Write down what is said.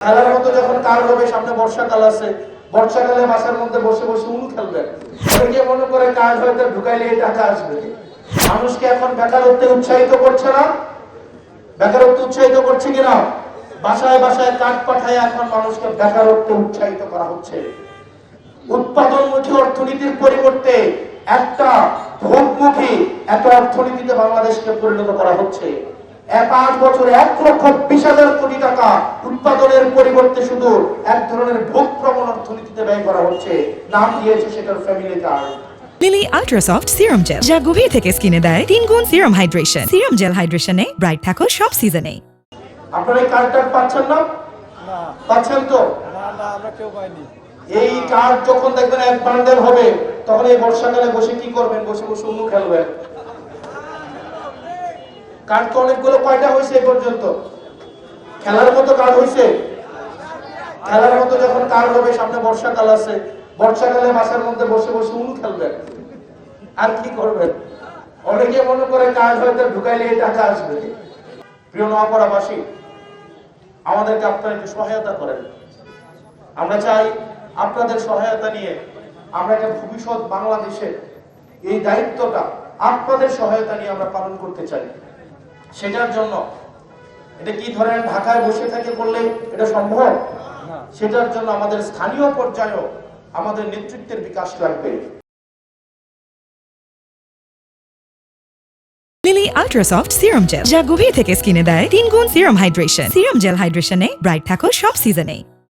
খেলার মতো যখন কাল হবে, সামনে বর্ষাকাল আছে, বর্ষাকালে বাসার মধ্যে বসে বসে উনু খেলবেন। অনেকে মনে করে কাজ হয়তো ঢুকাইলে এই টাকা আসবে। মানুষকে এখন বেকারত্বে উৎসাহিত করছে না? বেকারত্ব উৎসাহিত করছে কিনা? বাসায় বাসায় কাঠ পাঠায় এখন মানুষকে বেকারত্বে উৎসাহিত করা হচ্ছে। উৎপাদনমুখী অর্থনীতির পরিবর্তে একটা ভোগমুখী একটা অর্থনীতিতে বাংলাদেশকে পরিণত করা হচ্ছে। 5 বছরে 1,20,000 কোটি টাকা উৎপাদনের পরিবর্তে শুধু এক ধরনের ভোগপ্রবণ অর্থনীতিতে ব্যয় করা হচ্ছে। নাম দিয়েছে সেটার family card. Lily ultra soft serum gel, যা গভীর থেকে স্কিনে দেয় 3 গুণ সিরাম হাইড্রেশন। সিরাম জেল হাইড্রেশনে ব্রাইট থাকো সব সিজনে। আপনারা এই কার্ডটা পাচ্ছেন না? পাচ্ছেন তো? না আমরা কেউ পাইনি। এই কার্ড যখন দেখবেন এক বান্ডেল হবে, তখন এই বর্ষাকালে বসে কি করবেন? বসে বসে উনু খেলবেন। কার্ড তো অনেকগুলো, কয়টা হয়েছে এই পর্যন্ত? খেলার মতো কার্ড হয়েছে। খেলার মতো যখন কার্ড হবে, সামনে বর্ষাকাল আছে, বর্ষাকালে বাসার মধ্যে বসে বসে উনু খেলবেন। আর কি করবেন? অনেকে মনে করে কার্ড হয়তো ঢুকাইলে এই টাকা আসবে। প্রিয় নোয়াপাড়াবাসী, আমাদেরকে আপনারা একটু সহায়তা করেন। আমরা চাই আপনাদের সহায়তা নিয়ে আমরা একটা ভবিষ্যৎ বাংলাদেশের এই দায়িত্বটা আপনাদের সহায়তা নিয়ে আমরা পালন করতে চাই। সেটার জন্য এটা কি ধরেন ঢাকায় বসে থেকে করলে এটা সম্ভব? সেটার জন্য আমাদের স্থানীয় পর্যায়েও আমাদের নেতৃত্বের বিকাশ লাগবে। Lily ultra soft serum gel, যা গভীর থেকে স্কিনে দেয় 3 গুণ সিরাম হাইড্রেশন। সিরাম জেল হাইড্রেশনে ব্রাইট থাকো সব সিজনে।